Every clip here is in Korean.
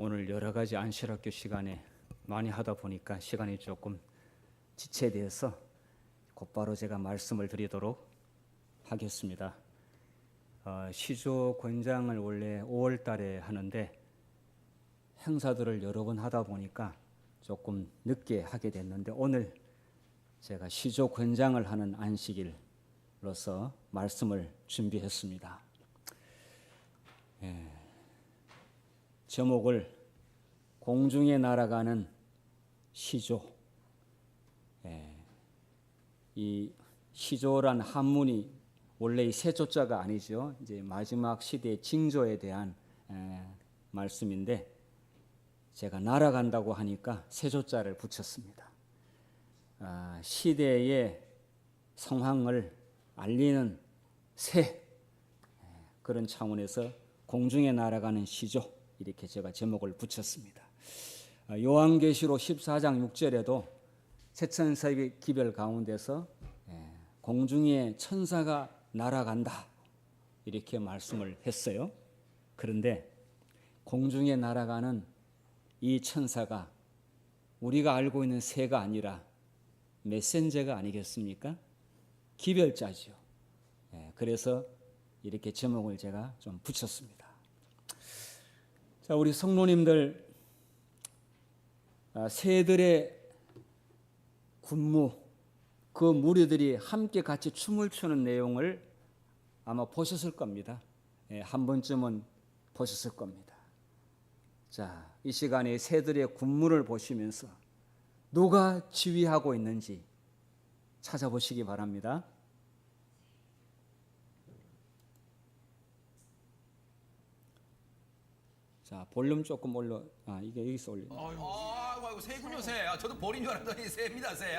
오늘 여러 가지 안실학교 시간에 많이 하다 보니까 시간이 조금 지체되어서 곧바로 제가 말씀을 드리도록 하겠습니다. 시조 권장을 원래 5월 달에 하는데 행사들을 여러 번 하다 보니까 조금 늦게 하게 됐는데 오늘 제가 시조 권장을 하는 안식일로서 말씀을 준비했습니다. 제목을 공중에 날아가는 시조. 이 시조란 한문이 원래 이 세조자가 아니죠. 이제 마지막 시대의 징조에 대한 말씀인데 제가 날아간다고 하니까 세조자를 붙였습니다. 시대의 상황을 알리는 새, 그런 차원에서 공중에 날아가는 시조, 이렇게 제가 제목을 붙였습니다. 요한계시록 14장 6절에도 세천사의 기별 가운데서 공중에 천사가 날아간다, 이렇게 말씀을 했어요. 그런데 공중에 날아가는 이 천사가 우리가 알고 있는 새가 아니라 메신저가 아니겠습니까? 기별자지요. 그래서 이렇게 제목을 제가 좀 붙였습니다. 자, 우리 성도님들, 새들의 군무, 그 무리들이 함께 같이 춤을 추는 내용을 아마 보셨을 겁니다. 한 번쯤은 보셨을 겁니다. 자, 이 시간에 새들의 군무를 보시면서 누가 지휘하고 있는지 찾아보시기 바랍니다. 자, 볼륨 조금 올려. 이게 여기서 올려. 아이고 새군요 새. 저도 벌인 줄 알았더니 새입니다 새.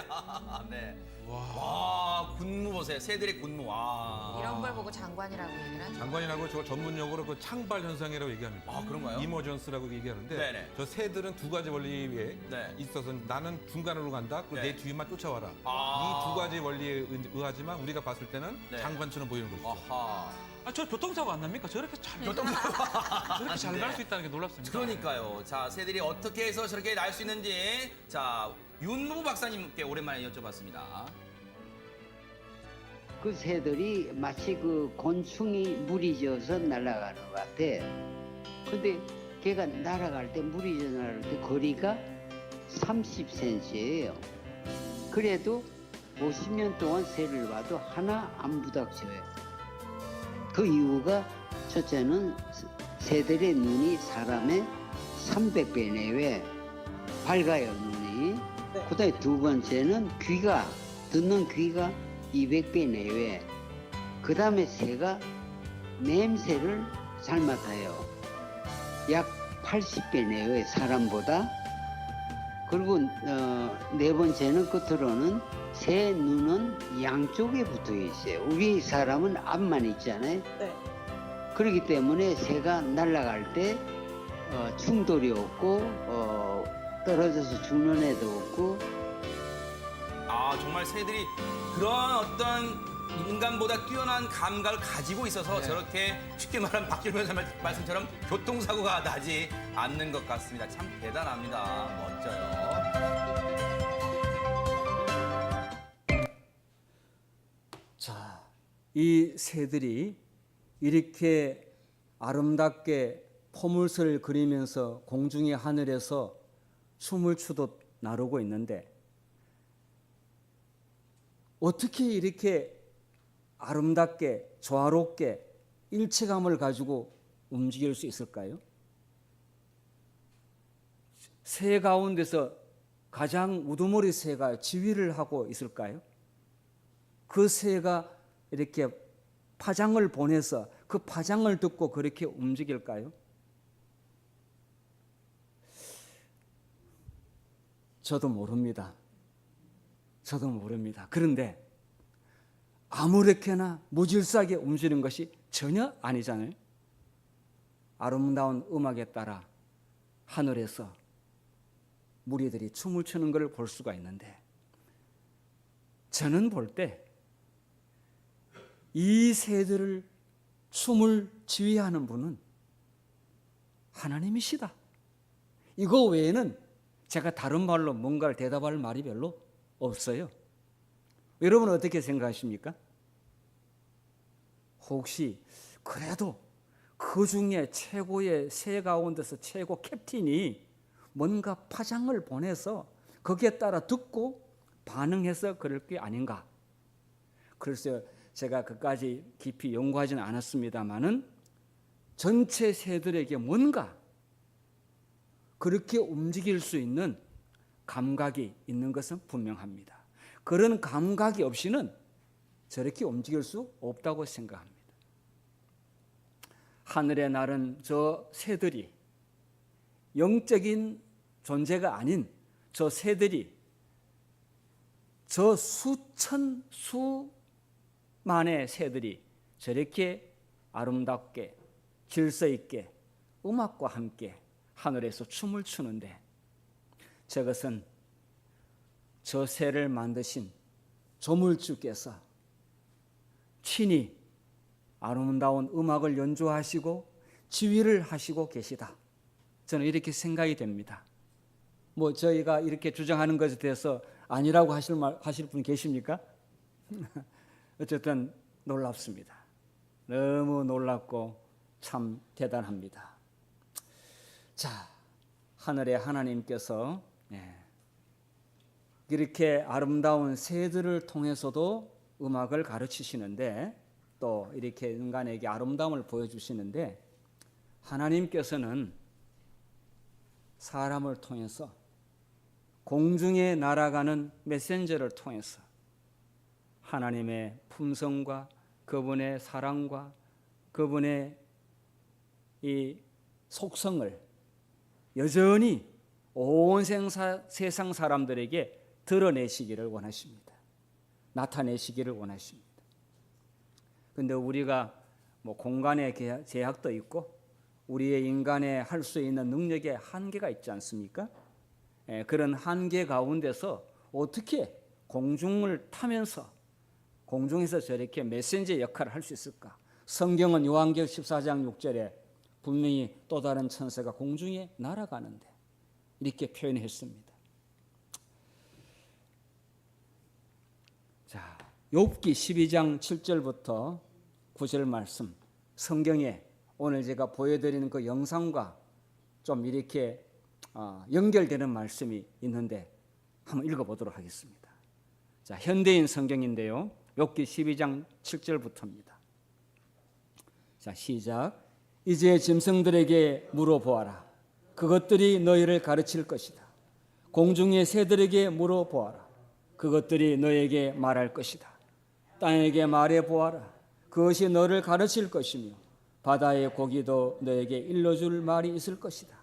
네. 와 군무 보세요. 새들의 군무. 와. 이런 걸 보고 장관이라고 얘기를 하죠. 장관이라고 저 전문용어로 그 창발 현상이라고 얘기합니다. 아, 그런가요? 이머전스라고 얘기하는데 네네. 저 새들은 두 가지 원리에 네. 있어서 나는 중간으로 간다. 그리고 네. 내 뒤만 쫓아와라. 아. 이 두 가지 원리에 의하지만 우리가 봤을 때는 네. 장관처럼 보이는 것이죠. 아하. 저 교통사고 안 납니까? 저렇게 잘 날 수 있다는 게 놀랍습니다. 그러니까요. 자 새들이 어떻게 해서 저렇게 날 수 있는지 자 윤무 박사님께 오랜만에 여쭤봤습니다. 그 새들이 마치 그 곤충이 물이 져서 날아가는 것 같아. 근데 걔가 날아갈 때, 물이 져 날아갈 때 거리가 30cm예요. 그래도 50년 동안 새를 봐도 하나 안 부닥쳐요. 그 이유가 첫째는 새들의 눈이 사람의 300배 내외 밝아요, 눈이. 그다음에 두 번째는 귀가, 듣는 귀가 200배 내외. 그 다음에 새가 냄새를 잘 맡아요. 약 80배 내외, 사람보다. 그리고 네 번째는 끝으로는 새 눈은 양쪽에 붙어 있어요. 우리 사람은 앞만 있잖아요. 네. 그렇기 때문에 새가 날아갈 때 충돌이 없고 떨어져서 죽는 애도 없고. 아 정말 새들이 그런 어떤 인간보다 뛰어난 감각을 가지고 있어서 저렇게 쉽게 말하면 박길면 말씀처럼 교통사고가 나지 않는 것 같습니다. 참 대단합니다. 멋져요. 자, 이 새들이 이렇게 아름답게 포물선을 그리면서 공중의 하늘에서 춤을 추듯 나르고 있는데 어떻게 이렇게 아름답게 조화롭게 일체감을 가지고 움직일 수 있을까요? 새 가운데서 가장 우두머리 새가 지휘를 하고 있을까요? 그 새가 이렇게 파장을 보내서 그 파장을 듣고 그렇게 움직일까요? 저도 모릅니다. 저도 모릅니다. 그런데 아무렇게나 무질서하게 움직이는 것이 전혀 아니잖아요. 아름다운 음악에 따라 하늘에서 무리들이 춤을 추는 걸 볼 수가 있는데 저는 볼 때 이 새들을 춤을 지휘하는 분은 하나님이시다. 이거 외에는 제가 다른 말로 뭔가를 대답할 말이 별로 없어요. 여러분은 어떻게 생각하십니까? 혹시 그래도 그 중에 최고의 새 가운데서 최고 캡틴이 뭔가 파장을 보내서 거기에 따라 듣고 반응해서 그럴 게 아닌가? 그래서 제가 그까지 깊이 연구하지는 않았습니다마는 전체 새들에게 뭔가 그렇게 움직일 수 있는 감각이 있는 것은 분명합니다. 그런 감각이 없이는 저렇게 움직일 수 없다고 생각합니다. 하늘에 나른 저 새들이 영적인 존재가 아닌 저 새들이 저 수천 수만의 새들이 저렇게 아름답게 질서 있게 음악과 함께 하늘에서 춤을 추는데 저것은 저 새를 만드신 조물주께서 친히 아름다운 음악을 연주하시고 지휘를 하시고 계시다. 저는 이렇게 생각이 됩니다. 뭐 저희가 이렇게 주장하는 것에 대해서 아니라고 하실 분 계십니까? 어쨌든 놀랍습니다. 너무 놀랍고 참 대단합니다. 자, 하늘의 하나님께서 이렇게 아름다운 새들을 통해서도 음악을 가르치시는데 또 이렇게 인간에게 아름다움을 보여주시는데 하나님께서는 사람을 통해서 공중에 날아가는 메신저를 통해서 하나님의 품성과 그분의 사랑과 그분의 이 속성을 여전히 온 세상 사람들에게 드러내시기를 원하십니다. 나타내시기를 원하십니다. 그런데 우리가 뭐 공간의 제약도 있고 우리의 인간의 할 수 있는 능력에 한계가 있지 않습니까? 그런 한계 가운데서 어떻게 공중을 타면서 공중에서 저렇게 메신저 역할을 할 수 있을까? 성경은 요한계시록 14장 6절에 분명히 또 다른 천사가 공중에 날아가는데 이렇게 표현했습니다. 자, 욥기 12장 7절부터 9절 말씀, 성경에 오늘 제가 보여드리는 그 영상과 좀 이렇게 연결되는 말씀이 있는데 한번 읽어보도록 하겠습니다. 자, 현대인 성경인데요. 욥기 12장 7절부터입니다. 자, 시작. 이제 짐승들에게 물어보아라. 그것들이 너희를 가르칠 것이다. 공중의 새들에게 물어보아라. 그것들이 너에게 말할 것이다. 땅에게 말해보아라. 그것이 너를 가르칠 것이며 바다의 고기도 너에게 일러줄 말이 있을 것이다.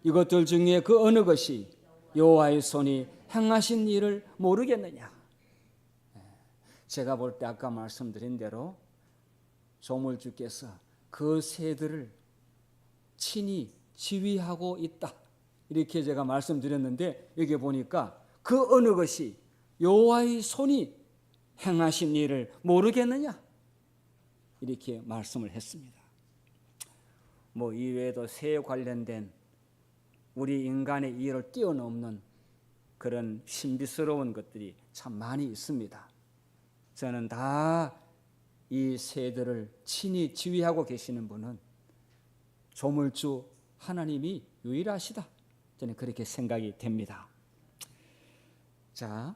이것들 중에 그 어느 것이 여호와의 손이 행하신 일을 모르겠느냐? 제가 볼 때 아까 말씀드린 대로 조물주께서 그 새들을 친히 지휘하고 있다. 이렇게 제가 말씀드렸는데 여기 보니까 그 어느 것이 여호와의 손이 행하신 일을 모르겠느냐? 이렇게 말씀을 했습니다. 뭐 이외에도 새에 관련된 우리 인간의 이해를 뛰어넘는 그런 신비스러운 것들이 참 많이 있습니다. 저는 다 이 새들을 친히 지휘하고 계시는 분은 조물주 하나님이 유일하시다. 저는 그렇게 생각이 됩니다. 자,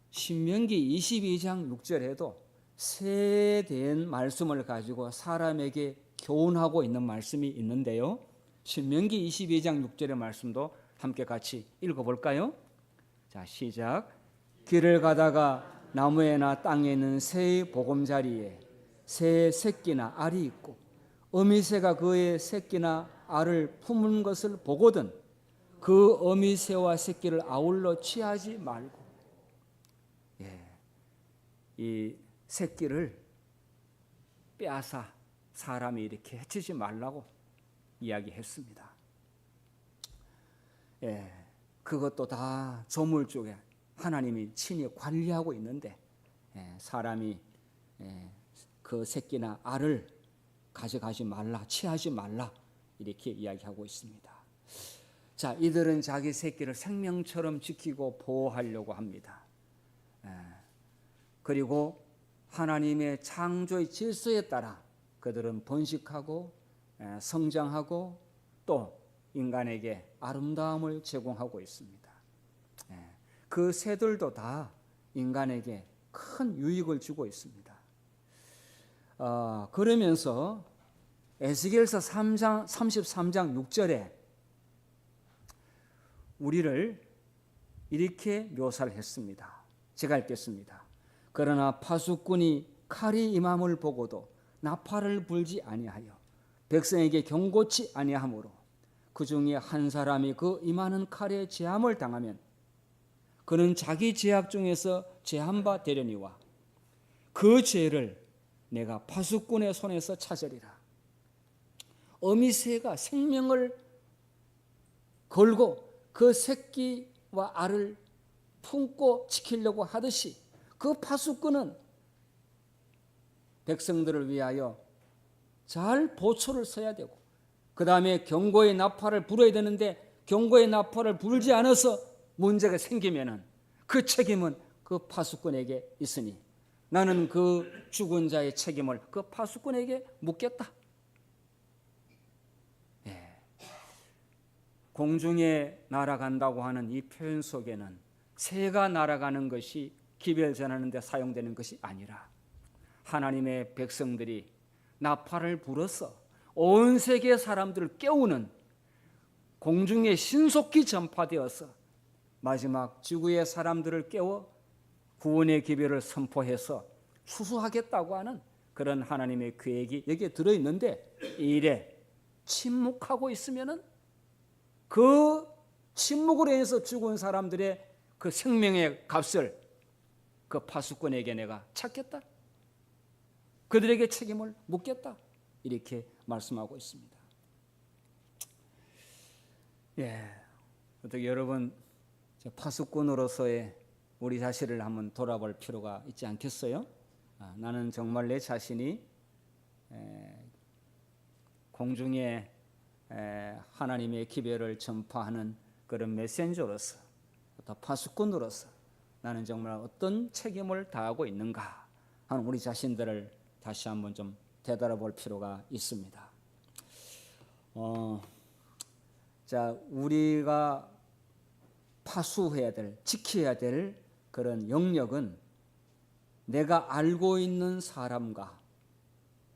신명기 22장 6절에도 새에 대한 말씀을 가지고 사람에게 교훈하고 있는 말씀이 있는데요. 신명기 22장 6절의 말씀도 함께 같이 읽어볼까요? 자, 시작. 길을 가다가 나무에나 땅에 있는 새의 보금자리에 새의 새끼나 알이 있고 어미새가 그의 새끼나 알을 품은 것을 보거든 그 어미새와 새끼를 아울러 취하지 말고, 이 새끼를 빼앗아 사람이 이렇게 해치지 말라고 이야기했습니다. 그것도 다 조물 쪽에 하나님이 친히 관리하고 있는데 사람이 그 새끼나 알을 가져가지 말라, 취하지 말라 이렇게 이야기하고 있습니다. 자, 이들은 자기 새끼를 생명처럼 지키고 보호하려고 합니다. 그리고 하나님의 창조의 질서에 따라 그들은 번식하고 성장하고 또 인간에게 아름다움을 제공하고 있습니다. 그 새들도 다 인간에게 큰 유익을 주고 있습니다. 그러면서 에스겔서 33장 6절에 우리를 이렇게 묘사를 했습니다. 제가 읽겠습니다. 그러나 파수꾼이 칼이 임함을 보고도 나팔을 불지 아니하여 백성에게 경고치 아니하므로 그 중에 한 사람이 그 임하는 칼에 제함을 당하면 그는 자기 죄악 중에서 제한 바 되려니와 그 죄를 내가 파수꾼의 손에서 찾으리라. 어미새가 생명을 걸고 그 새끼와 알을 품고 지키려고 하듯이 그 파수꾼은 백성들을 위하여 잘 보초를 써야 되고 그 다음에 경고의 나팔을 불어야 되는데 경고의 나팔을 불지 않아서 문제가 생기면은 그 책임은 그 파수꾼에게 있으니 나는 그 죽은 자의 책임을 그 파수꾼에게 묻겠다. 공중에 날아간다고 하는 이 표현 속에는 새가 날아가는 것이 기별 전하는 데 사용되는 것이 아니라 하나님의 백성들이 나팔을 불어서 온 세계 사람들을 깨우는 공중에 신속히 전파되어서 마지막 지구의 사람들을 깨워 구원의 기별을 선포해서 수수하겠다고 하는 그런 하나님의 계획이 여기에 들어있는데 이 일에 침묵하고 있으면은 그 침묵으로 인해서 죽은 사람들의 그 생명의 값을 그 파수꾼에게 내가 찾겠다. 그들에게 책임을 묻겠다. 이렇게 말씀하고 있습니다. 어떻게 여러분 파수꾼으로서의 우리 자신을 한번 돌아볼 필요가 있지 않겠어요? 나는 정말 내 자신이 공중에 하나님의 기별을 전파하는 그런 메신저로서 또 파수꾼으로서 나는 정말 어떤 책임을 다하고 있는가 하는 우리 자신들을 다시 한번 좀 되돌아볼 필요가 있습니다. 자, 우리가 파수해야 될, 지켜야 될 그런 영역은 내가 알고 있는 사람과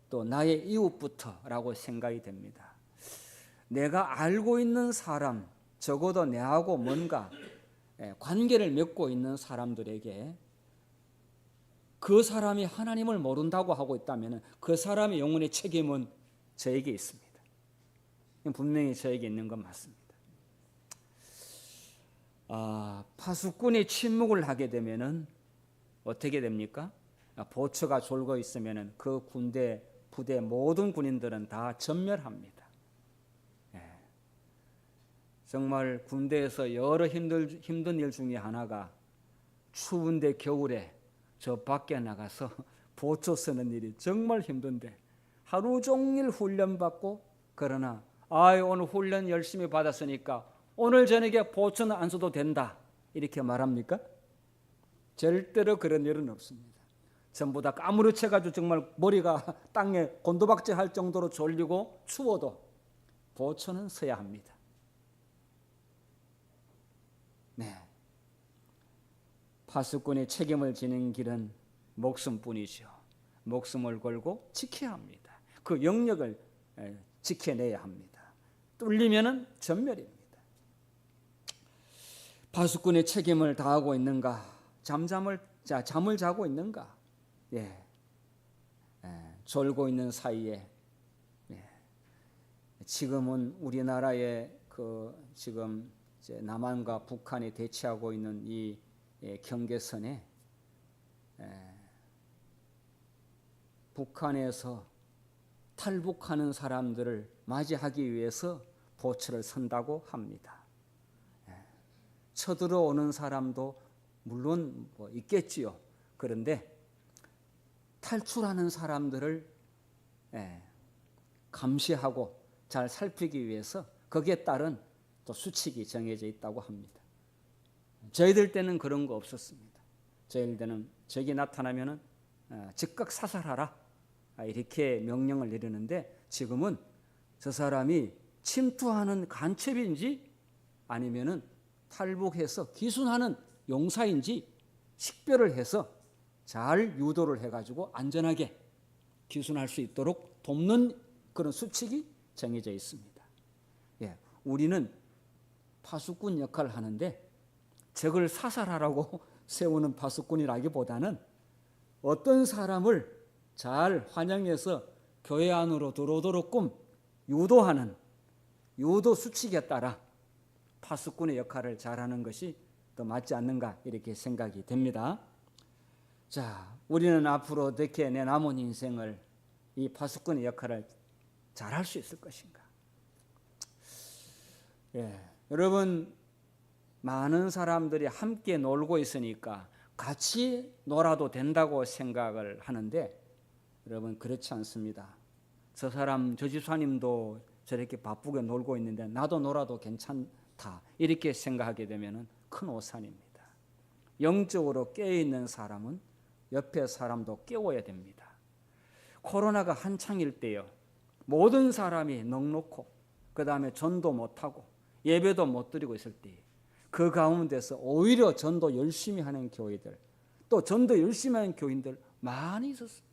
또 나의 이웃부터라고 생각이 됩니다. 내가 알고 있는 사람, 적어도 내하고 뭔가 관계를 맺고 있는 사람들에게 그 사람이 하나님을 모른다고 하고 있다면 그 사람의 영혼의 책임은 저에게 있습니다. 분명히 저에게 있는 건 맞습니다. 파수꾼이 침묵을 하게 되면은 어떻게 됩니까? 보초가 졸고 있으면은 그 군대, 부대 모든 군인들은 다 전멸합니다. 정말 군대에서 여러 힘든 일 중에 하나가 추운데 겨울에 저 밖에 나가서 보초 서는 일이 정말 힘든데 하루 종일 훈련받고 그러나 오늘 훈련 열심히 받았으니까 오늘 저녁에 보초는 안 써도 된다 이렇게 말합니까? 절대로 그런 일은 없습니다. 전부 다 까무러쳐가지고 정말 머리가 땅에 곤두박질 할 정도로 졸리고 추워도 보초는 서야 합니다. 파수꾼의 책임을 지는 길은 목숨뿐이죠. 목숨을 걸고 지켜야 합니다. 그 영역을 지켜내야 합니다. 뚫리면은 전멸입니다. 파수꾼의 책임을 다하고 있는가? 잠을 자고 있는가? 졸고 있는 사이에 지금은 우리나라의 지금 이제 남한과 북한이 대치하고 있는 이 경계선에 북한에서 탈북하는 사람들을 맞이하기 위해서 보초를 선다고 합니다. 쳐들어오는 사람도 물론 있겠지요. 그런데 탈출하는 사람들을 감시하고 잘 살피기 위해서 거기에 따른 또 수칙이 정해져 있다고 합니다. 저희들 때는 그런 거 없었습니다. 저희들 때는 적이 나타나면은 즉각 사살하라 이렇게 명령을 내리는데 지금은 저 사람이 침투하는 간첩인지 아니면은 탈북해서 기순하는 용사인지 식별을 해서 잘 유도를 해가지고 안전하게 기순할 수 있도록 돕는 그런 수칙이 정해져 있습니다. 예, 우리는 파수꾼 역할을 하는데 적을 사살하라고 세우는 파수꾼이라기보다는 어떤 사람을 잘 환영해서 교회 안으로 들어오도록끔 유도하는 유도 수칙에 따라 파수꾼의 역할을 잘하는 것이 더 맞지 않는가 이렇게 생각이 됩니다. 자, 우리는 앞으로 어떻게 내 남은 인생을 이 파수꾼의 역할을 잘할 수 있을 것인가? 예, 여러분 많은 사람들이 함께 놀고 있으니까 같이 놀아도 된다고 생각을 하는데 여러분 그렇지 않습니다. 저 사람 저 집사님도 저렇게 바쁘게 놀고 있는데 나도 놀아도 괜찮다 이렇게 생각하게 되면 큰 오산입니다. 영적으로 깨어있는 사람은 옆에 사람도 깨워야 됩니다. 코로나가 한창일 때요 모든 사람이 넉넉고 그 다음에 전도 못하고 예배도 못 드리고 있을 때 그 가운데서 오히려 전도 열심히 하는 교회들 또 전도 열심히 하는 교인들 많이 있었어요.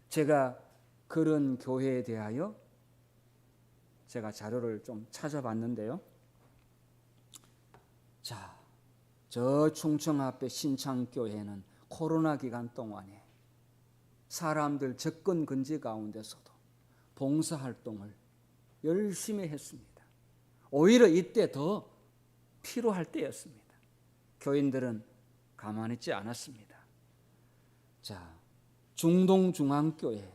제가 그런 교회에 대하여 제가 자료를 좀 찾아봤는데요. 자, 저 충청 앞에 신창교회는 코로나 기간 동안에 사람들 접근 금지 가운데서도 봉사활동을 열심히 했습니다. 오히려 이때 더 필요할 때였습니다. 교인들은 가만히 있지 않았습니다. 자, 중동중앙교회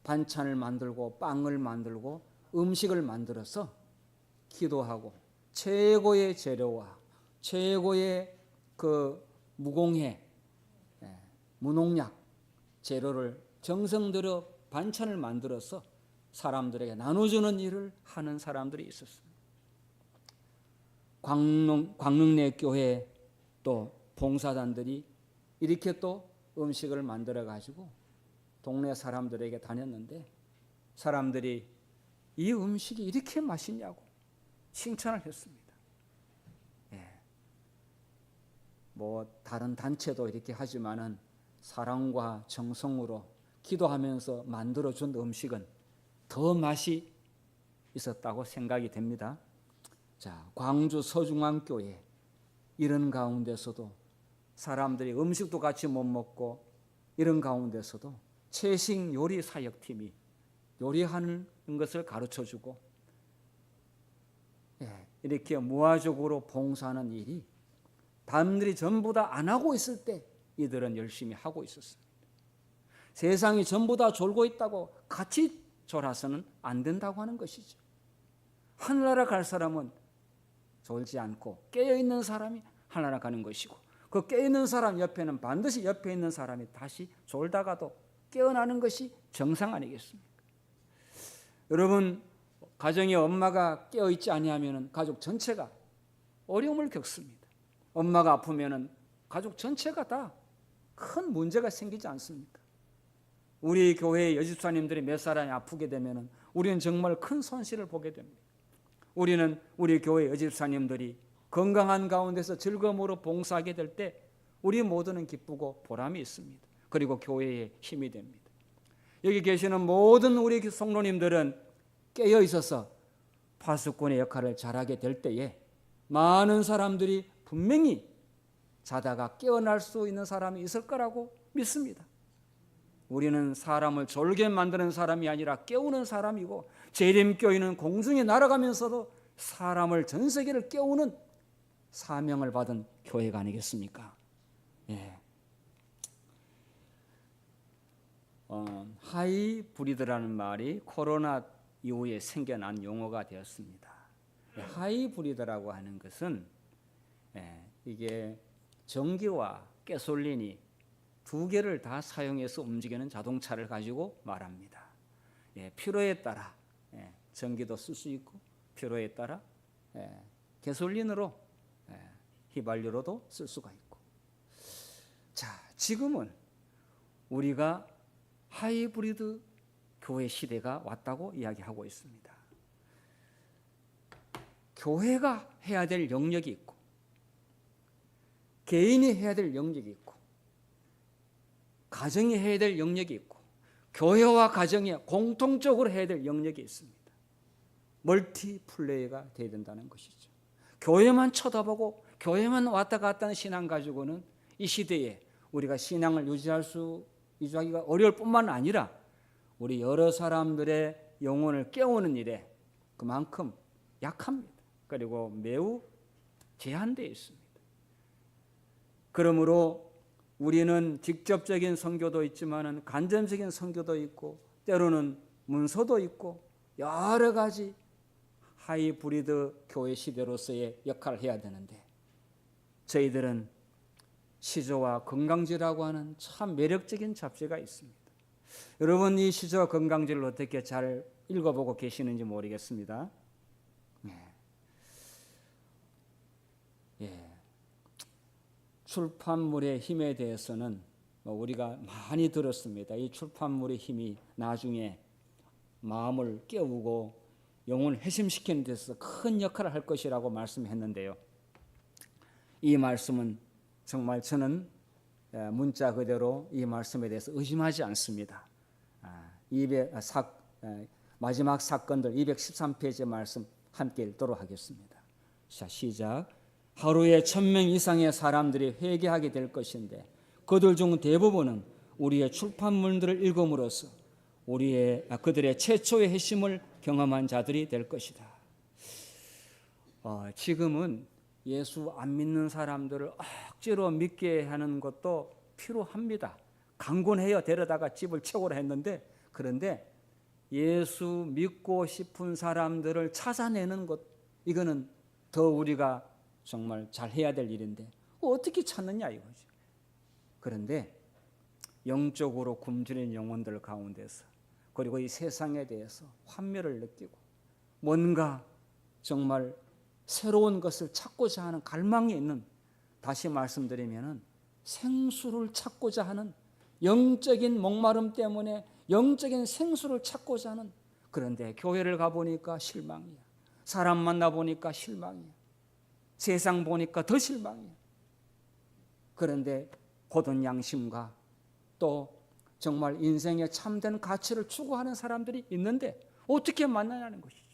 반찬을 만들고 빵을 만들고 음식을 만들어서 기도하고 최고의 재료와 최고의 그 무공해 무농약 재료를 정성 들여 반찬을 만들어서 사람들에게 나눠주는 일을 하는 사람들이 있었습니다. 광릉내 교회 또 봉사단들이 이렇게 또 음식을 만들어 가지고 동네 사람들에게 다녔는데 사람들이 이 음식이 이렇게 맛있냐고 칭찬을 했습니다. 예. 뭐 다른 단체도 이렇게 하지만은 사랑과 정성으로 기도하면서 만들어준 음식은 더 맛이 있었다고 생각이 됩니다. 자, 광주 서중앙교회 이런 가운데서도 사람들이 음식도 같이 못 먹고 이런 가운데서도 채식 요리 사역팀이 요리하는 것을 가르쳐주고 이렇게 무화적으로 봉사하는 일이 남들이 전부 다 안 하고 있을 때 이들은 열심히 하고 있었습니다. 세상이 전부 다 졸고 있다고 같이 졸아서는 안 된다고 하는 것이죠. 하늘나라 갈 사람은 졸지 않고 깨어있는 사람이 하늘나라 가는 것이고 그 깨어있는 사람 옆에는 반드시 옆에 있는 사람이 다시 졸다가도 깨어나는 것이 정상 아니겠습니까? 여러분 가정에 엄마가 깨어있지 아니하면 가족 전체가 어려움을 겪습니다. 엄마가 아프면 가족 전체가 다 큰 문제가 생기지 않습니까? 우리 교회의 여집사님들이 몇 사람이 아프게 되면 우리는 정말 큰 손실을 보게 됩니다. 우리는 우리 교회 여집사님들이 건강한 가운데서 즐거움으로 봉사하게 될 때 우리 모두는 기쁘고 보람이 있습니다. 그리고 교회에 힘이 됩니다. 여기 계시는 모든 우리 성도님들은 깨어 있어서 파수꾼의 역할을 잘하게 될 때에 많은 사람들이 분명히 자다가 깨어날 수 있는 사람이 있을 거라고 믿습니다. 우리는 사람을 졸게 만드는 사람이 아니라 깨우는 사람이고 재림교회는 공중에 날아가면서도 사람을 전 세계를 깨우는 사명을 받은 교회가 아니겠습니까? 예. 하이브리드라는 말이 코로나 이후에 생겨난 용어가 되었습니다. 하이브리드라고 하는 것은 이게 전기와 가솔린이 두 개를 다 사용해서 움직이는 자동차를 가지고 말합니다. 필요에 따라 전기도 쓸 수 있고 필요에 따라 가솔린으로 휘발유로도 쓸 수가 있고. 자, 지금은 우리가 하이브리드 교회 시대가 왔다고 이야기하고 있습니다. 교회가 해야 될 영역이 있고 개인이 해야 될 영역이 있고 가정이 해야 될 영역이 있고 교회와 가정이 공통적으로 해야 될 영역이 있습니다. 멀티플레이가 돼야 된다는 것이죠. 교회만 쳐다보고 교회만 왔다 갔다 하는 신앙 가지고는 이 시대에 우리가 신앙을 유지하기가 어려울 뿐만 아니라 우리 여러 사람들의 영혼을 깨우는 일에 그만큼 약합니다. 그리고 매우 제한되어 있습니다. 그러므로 우리는 직접적인 선교도 있지만 간접적인 선교도 있고 때로는 문서도 있고 여러 가지 하이브리드 교회 시대로서의 역할을 해야 되는데 저희들은 시조와 건강지라고 하는 참 매력적인 잡지가 있습니다. 여러분 이 시조와 건강지를 어떻게 잘 읽어보고 계시는지 모르겠습니다. 출판물의 힘에 대해서는 우리가 많이 들었습니다. 이 출판물의 힘이 나중에 마음을 깨우고 영혼을 회심시키는 데서 큰 역할을 할 것이라고 말씀했는데요. 이 말씀은 정말 저는 문자 그대로 이 말씀에 대해서 의심하지 않습니다. 마지막 사건들 213페이지 말씀 함께 읽도록 하겠습니다. 자, 시작. 하루에 1000명 이상의 사람들이 회개하게 될 것인데 그들 중 대부분은 우리의 출판물들을 읽음으로써 그들의 최초의 회심을 경험한 자들이 될 것이다. 지금은 예수 안 믿는 사람들을 억지로 믿게 하는 것도 필요합니다. 강권해요. 데려다가 집을 채우라 했는데 그런데 예수 믿고 싶은 사람들을 찾아내는 것 이거는 더 우리가 정말 잘 해야 될 일인데 어떻게 찾느냐 이거죠. 그런데 영적으로 굶주린 영혼들 가운데서 그리고 이 세상에 대해서 환멸을 느끼고 뭔가 정말 새로운 것을 찾고자 하는 갈망이 있는 다시 말씀드리면은 생수를 찾고자 하는 영적인 목마름 때문에 영적인 생수를 찾고자 하는 그런데 교회를 가보니까 실망이야. 사람 만나보니까 실망이야. 세상 보니까 더 실망이야. 그런데 고든 양심과 또 정말 인생의 참된 가치를 추구하는 사람들이 있는데 어떻게 만나냐는 것이죠.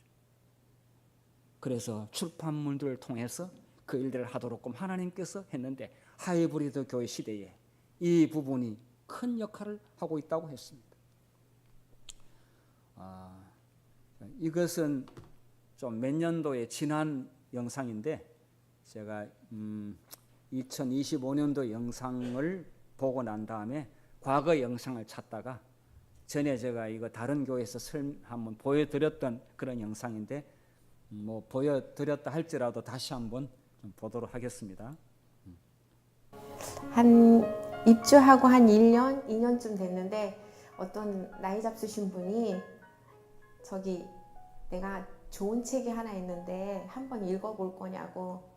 그래서 출판물들을 통해서 그 일들을 하도록 하나님께서 했는데 하이브리드 교회 시대에 이 부분이 큰 역할을 하고 있다고 했습니다. 이것은 좀 몇 년도에 지난 영상인데 제가 2025년도 영상을 보고 난 다음에 과거 영상을 찾다가 전에 제가 이거 다른 교회에서 한번 보여드렸던 그런 영상인데 뭐 보여드렸다 할지라도 다시 한번 좀 보도록 하겠습니다. 한 입주하고 한 1년, 2년쯤 됐는데 어떤 나이 잡수신 분이 저기 내가 좋은 책이 하나 있는데 한번 읽어볼 거냐고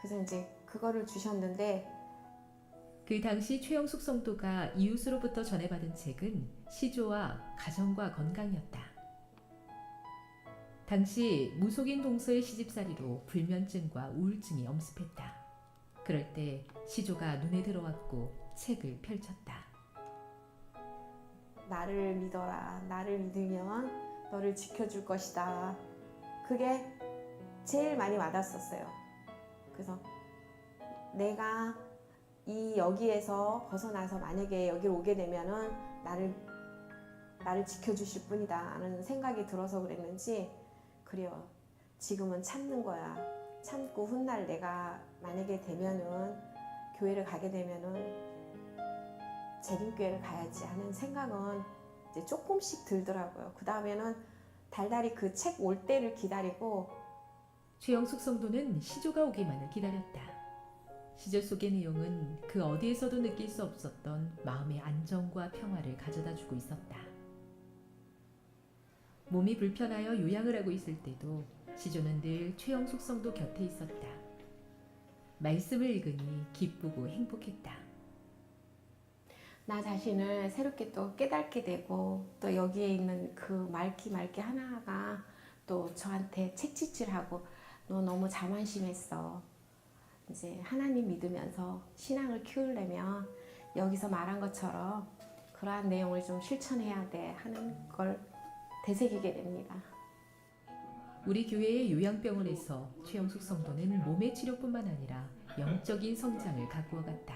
그래서 이제 그거를 주셨는데 그 당시 최영숙 성도가 이웃으로부터 전해받은 책은 시조와 가정과 건강이었다. 당시 무속인 동서의 시집살이로 불면증과 우울증이 엄습했다. 그럴 때 시조가 눈에 들어왔고 책을 펼쳤다. 나를 믿어라. 나를 믿으면 너를 지켜줄 것이다. 그게 제일 많이 와닿았었어요. 그래서 내가 여기에서 벗어나서 만약에 여기를 오게 되면은 나를 지켜주실 분이다 하는 생각이 들어서 그랬는지 그래요. 지금은 참는 거야. 참고 훗날 내가 만약에 되면은 교회를 가게 되면은 재림교회를 가야지 하는 생각은 이제 조금씩 들더라고요. 그 다음에는 달달이 그 책 올 때를 기다리고 최영숙 성도는 시조가 오기만을 기다렸다. 시조 속의 내용은 그 어디에서도 느낄 수 없었던 마음의 안정과 평화를 가져다 주고 있었다. 몸이 불편하여 요양을 하고 있을 때도 시조는 늘 최영숙 성도 곁에 있었다. 말씀을 읽으니 기쁘고 행복했다. 나 자신을 새롭게 또 깨닫게 되고 또 여기에 있는 그 말기 하나가 또 저한테 책짓질하고 너 너무 자만심했어. 이제 하나님 믿으면서 신앙을 키우려면 여기서 말한 것처럼 그러한 내용을 좀 실천해야 돼 하는 걸 되새기게 됩니다. 우리 교회의 요양병원에서 최영숙 성도는 몸의 치료뿐만 아니라 영적인 성장을 가꾸어 갔다.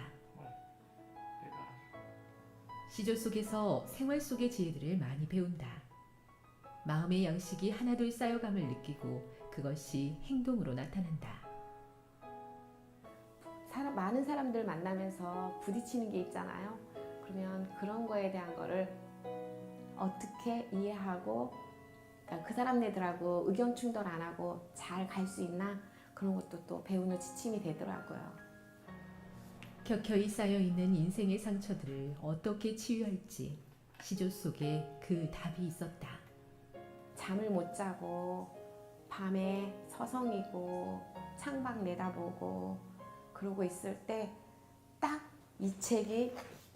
시조 속에서 생활 속의 지혜들을 많이 배운다. 마음의 양식이 하나둘 쌓여감을 느끼고 그것이 행동으로 나타난다. 많은 사람들 만나면서 부딪히는 게 있잖아요. 그러면 그런 거에 대한 거를 어떻게 이해하고 그 사람네들하고 의견 충돌 안 하고 잘 갈 수 있나 그런 것도 또 배우는 지침이 되더라고요. 켜켜이 쌓여있는 인생의 상처들을 어떻게 치유할지 시조 속에 그 답이 있었다. 잠을 못 자고 밤에 서성이고 창밖 내다보고 그러고 있을 때 딱 이 책이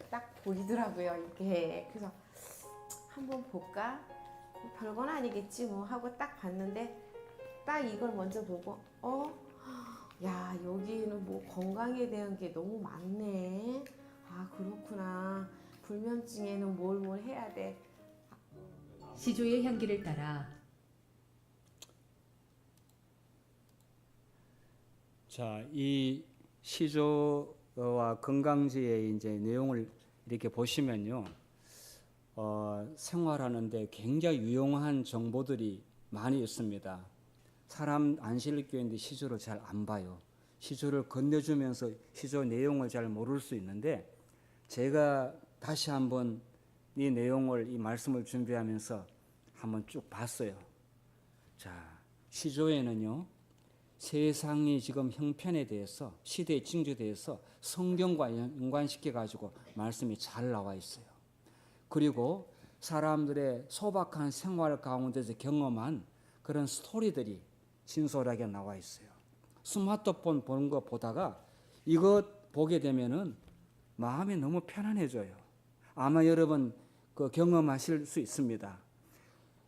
딱 보이더라고요. 이게 그래서 한번 볼까? 별건 아니겠지 뭐 하고 딱 봤는데 딱 이걸 먼저 보고 야 여기는 뭐 건강에 대한 게 너무 많네. 아 그렇구나. 불면증에는 뭘 해야 돼. 시조의 향기를 따라 자, 이 시조와 건강지의 이제 내용을 이렇게 보시면요, 생활하는데 굉장히 유용한 정보들이 많이 있습니다. 사람 안실교회인데 시조를 잘 안 봐요. 시조를 건네주면서 시조 내용을 잘 모를 수 있는데 제가 다시 한번 이 내용을 이 말씀을 준비하면서 한번 쭉 봤어요. 자, 시조에는요. 세상이 지금 형편에 대해서 시대의 징조에 대해서 성경과 연관시켜 가지고 말씀이 잘 나와 있어요. 그리고 사람들의 소박한 생활 가운데서 경험한 그런 스토리들이 진솔하게 나와 있어요. 스마트폰 보는 거 보다가 이것 보게 되면은 마음이 너무 편안해져요. 아마 여러분 그 경험하실 수 있습니다.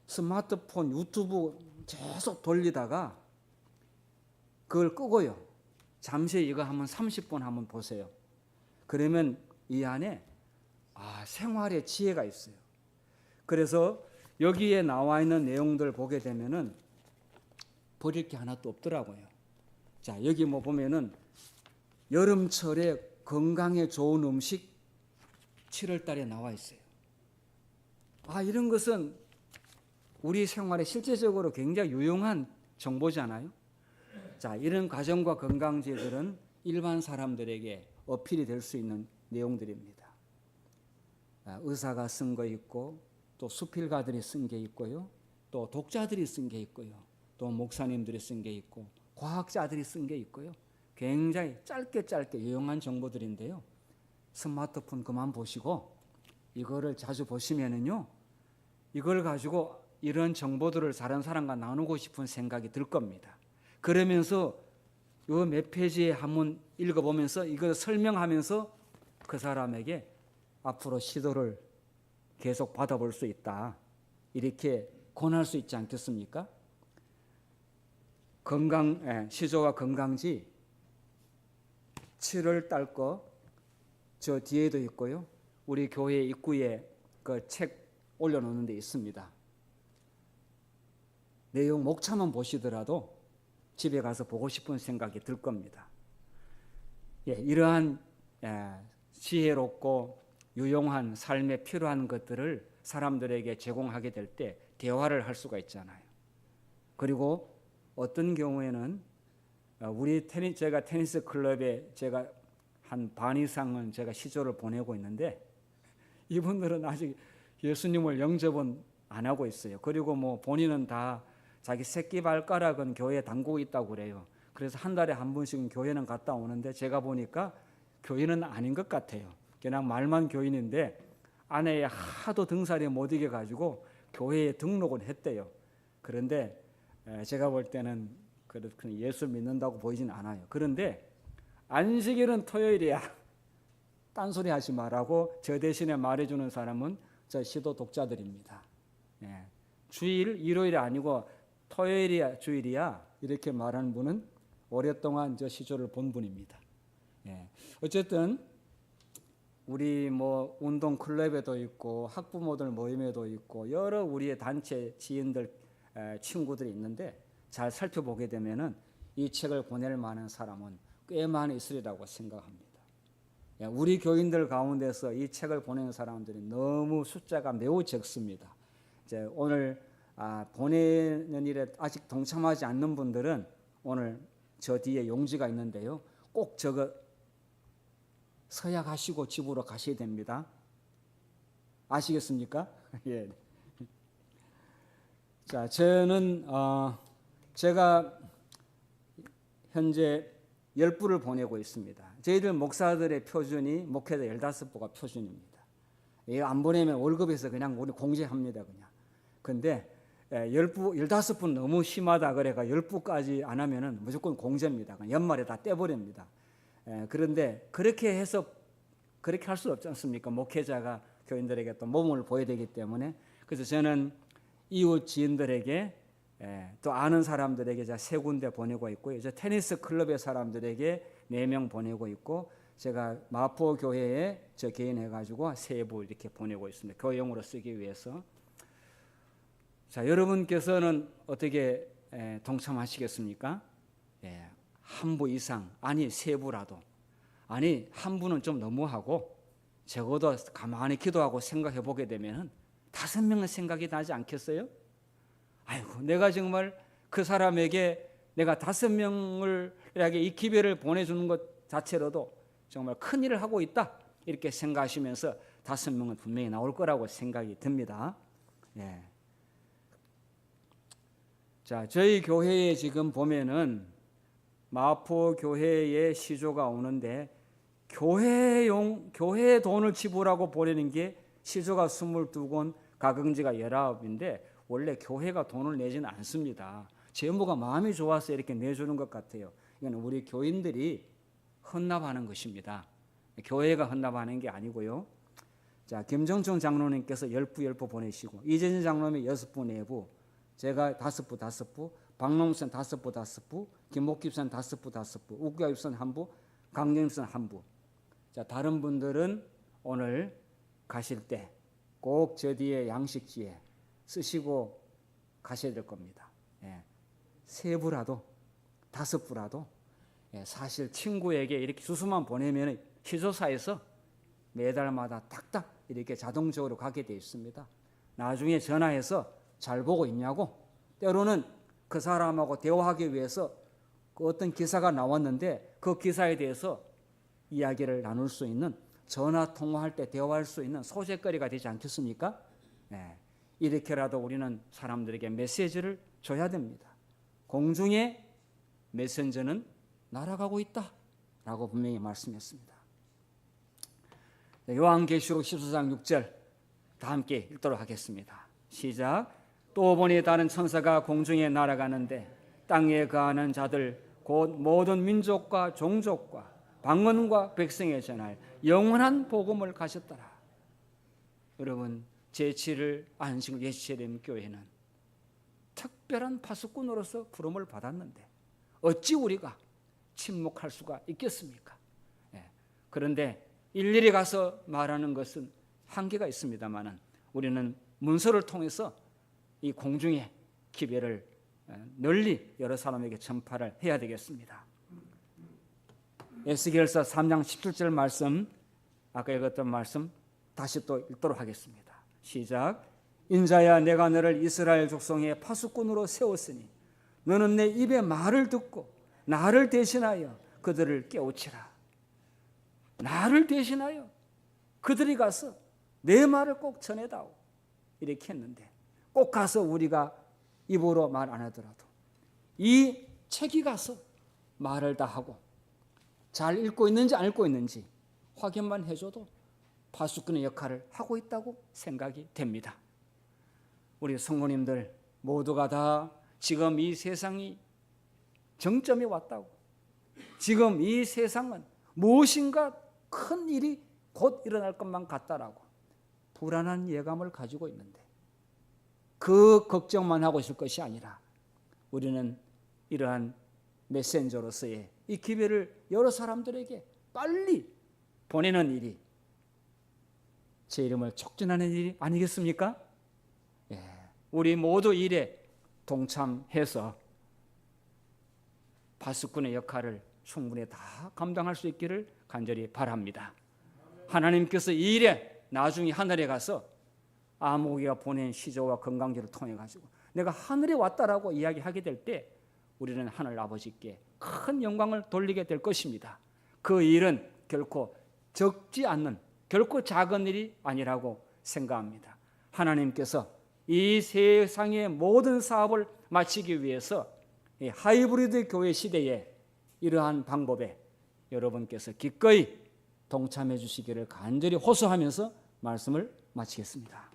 스마트폰 유튜브 계속 돌리다가 그걸 끄고요. 잠시 이거 한번 30분 한번 보세요. 그러면 이 안에 생활의 지혜가 있어요. 그래서 여기에 나와 있는 내용들 보게 되면은 버릴 게 하나도 없더라고요. 자, 여기 뭐 보면은 여름철에 건강에 좋은 음식 7월 달에 나와 있어요. 이런 것은 우리 생활에 실제적으로 굉장히 유용한 정보잖아요. 자, 이런 가정과 건강지들은 일반 사람들에게 어필이 될 수 있는 내용들입니다. 의사가 쓴 거 있고 또 수필가들이 쓴 게 있고요. 또 독자들이 쓴 게 있고요. 또 목사님들이 쓴 게 있고 과학자들이 쓴 게 있고요. 굉장히 짧게 유용한 정보들인데요. 스마트폰 그만 보시고 이거를 자주 보시면은요. 이걸 가지고 이런 정보들을 다른 사람과 나누고 싶은 생각이 들 겁니다. 그러면서 요 몇 페이지에 한번 읽어보면서 이걸 설명하면서 그 사람에게 앞으로 시도를 계속 받아볼 수 있다. 이렇게 권할 수 있지 않겠습니까? 시조와 건강지 7월 달 거 저 뒤에도 있고요. 우리 교회 입구에 그 책 올려놓는 데 있습니다. 내용 목차만 보시더라도 집에 가서 보고 싶은 생각이 들 겁니다. 이러한 지혜롭고 유용한 삶에 필요한 것들을 사람들에게 제공하게 될 때 대화를 할 수가 있잖아요. 그리고 어떤 경우에는 제가 테니스 클럽에 제가 한 반 이상은 제가 시조를 보내고 있는데 이분들은 아직 예수님을 영접은 안 하고 있어요. 그리고 뭐 본인은 다 자기 새끼 발가락은 교회에 담그고 있다고 그래요. 그래서 한 달에 한 번씩은 교회는 갔다 오는데 제가 보니까 교인은 아닌 것 같아요. 그냥 말만 교인인데 아내에 하도 등살이 못 이겨가지고 교회에 등록은 했대요. 그런데 제가 볼 때는 그렇게 예수 믿는다고 보이진 않아요. 그런데 안식일은 토요일이야. 딴소리 하지 말라고 저 대신에 말해주는 사람은 저 시도 독자들입니다. 예. 주일, 일요일이 아니고 토요일이야, 주일이야 이렇게 말하는 분은 오랫동안 저 시조를 본 분입니다. 예. 어쨌든 우리 뭐 운동 클럽에도 있고 학부모들 모임에도 있고 여러 우리의 단체 지인들 친구들이 있는데 잘 살펴보게 되면은 이 책을 보낼 만한 사람은 꽤 많이 있으리라고 생각합니다. 우리 교인들 가운데서 이 책을 보내는 사람들이 너무 숫자가 매우 적습니다. 이제 오늘 보내는 일에 아직 동참하지 않는 분들은 오늘 저 뒤에 용지가 있는데요. 꼭 저거 서약하시고 집으로 가셔야 됩니다. 아시겠습니까? 예. 자, 저는 제가 현재 10부를 보내고 있습니다. 저희들 목사들의 표준이 목회자 15부가 표준입니다. 이거 안 보내면 월급에서 그냥 우리 공제합니다. 그냥. 근데 10부, 15부 너무 심하다 그래가 10부까지 안 하면은 무조건 공제입니다. 그냥 연말에 다 떼버립니다. 그런데 그렇게 해서 그렇게 할 수 없지 않습니까? 목회자가 교인들에게 또 몸을 보여야 되기 때문에. 그래서 저는 이웃 지인들에게 또 아는 사람들에게 제가 3군데 보내고 있고요. 이제 테니스 클럽의 사람들에게 4명 보내고 있고 제가 마포 교회에 저 개인해가지고 3부 이렇게 보내고 있습니다. 교회용으로 쓰기 위해서. 자, 여러분께서는 어떻게 동참하시겠습니까? 한 부 이상, 아니 3부라도. 아니 한 부는 좀 너무하고 적어도 가만히 기도하고 생각해 보게 되면 5명의 생각이 나지 않겠어요? 아이고, 내가 정말 그 사람에게 내가 5명을에게 이 기별을 보내주는 것 자체로도 정말 큰 일을 하고 있다 이렇게 생각하시면서 5명은 분명히 나올 거라고 생각이 듭니다. 예. 자, 저희 교회에 지금 보면은 마포 교회에 시조가 오는데 교회 돈을 지불하고 보내는 게 시조가 22권, 가경지가 19인데 원래 교회가 돈을 내지는 않습니다. 재무가 마음이 좋아서 이렇게 내주는 것 같아요. 이건 우리 교인들이 헌납하는 것입니다. 교회가 헌납하는 게 아니고요. 자, 김정총 장로님께서 10부 보내시고 이재진 장로님이 6부 4부, 제가 5부, 박농선 5부, 김목깁선 5부, 우교입선 1부, 강정입선 1부. 자, 다른 분들은 오늘 가실 때 꼭 저 뒤에 양식지에 쓰시고 가셔야 될 겁니다. 3부라도 5부라도 사실 친구에게 이렇게 주소만 보내면 시조사에서 매달마다 딱딱 이렇게 자동적으로 가게 되어 있습니다. 나중에 전화해서 잘 보고 있냐고, 때로는 그 사람하고 대화하기 위해서 그 어떤 기사가 나왔는데 그 기사에 대해서 이야기를 나눌 수 있는, 전화 통화할 때 대화할 수 있는 소재거리가 되지 않겠습니까? 이렇게라도 우리는 사람들에게 메시지를 줘야 됩니다. 공중에 메신저는 날아가고 있다라고 분명히 말씀했습니다. 요한계시록 14장 6절 다 함께 읽도록 하겠습니다. 시작. 또 보니 다른 천사가 공중에 날아가는데 땅에 거하는 자들 곧 모든 민족과 종족과 방언과 백성에 전할 영원한 복음을 가졌더라. 여러분, 제7일 안식 예수님 교회는 특별한 파수꾼으로서 부름을 받았는데 어찌 우리가 침묵할 수가 있겠습니까? 그런데 일일이 가서 말하는 것은 한계가 있습니다만은 우리는 문서를 통해서 이 공중의 기별을 널리 여러 사람에게 전파를 해야 되겠습니다. 에스겔서 3장 17절 말씀, 아까 읽었던 말씀 다시 또 읽도록 하겠습니다. 시작. 인자야, 내가 너를 이스라엘 족속의 파수꾼으로 세웠으니 너는 내 입의 말을 듣고 나를 대신하여 그들을 깨우치라. 나를 대신하여 그들이 가서 내 말을 꼭 전해다오. 이렇게 했는데 꼭 가서 우리가 입으로 말 안 하더라도 이 책이 가서 말을 다 하고 잘 읽고 있는지 안 읽고 있는지 확인만 해줘도 파수꾼의 역할을 하고 있다고 생각이 됩니다. 우리 성도님들 모두가 다 지금 이 세상이 정점에 왔다고, 지금 이 세상은 무엇인가 큰 일이 곧 일어날 것만 같다라고 불안한 예감을 가지고 있는데, 그 걱정만 하고 있을 것이 아니라 우리는 이러한 메신저로서의 이 기회를 여러 사람들에게 빨리 보내는 일이 제 이름을 촉진하는 일이 아니겠습니까? 예, 우리 모두 일에 동참해서 파수꾼의 역할을 충분히 다 감당할 수 있기를 간절히 바랍니다. 하나님께서 이 일에 나중에 하늘에 가서 아모기가 보낸 시조와 건강지를 통해 가지고 내가 하늘에 왔다라고 이야기하게 될 때 우리는 하늘 아버지께 큰 영광을 돌리게 될 것입니다. 그 일은 결코 적지 않는, 결코 작은 일이 아니라고 생각합니다. 하나님께서 이 세상의 모든 사업을 마치기 위해서 이 하이브리드 교회 시대에 이러한 방법에 여러분께서 기꺼이 동참해 주시기를 간절히 호소하면서 말씀을 마치겠습니다.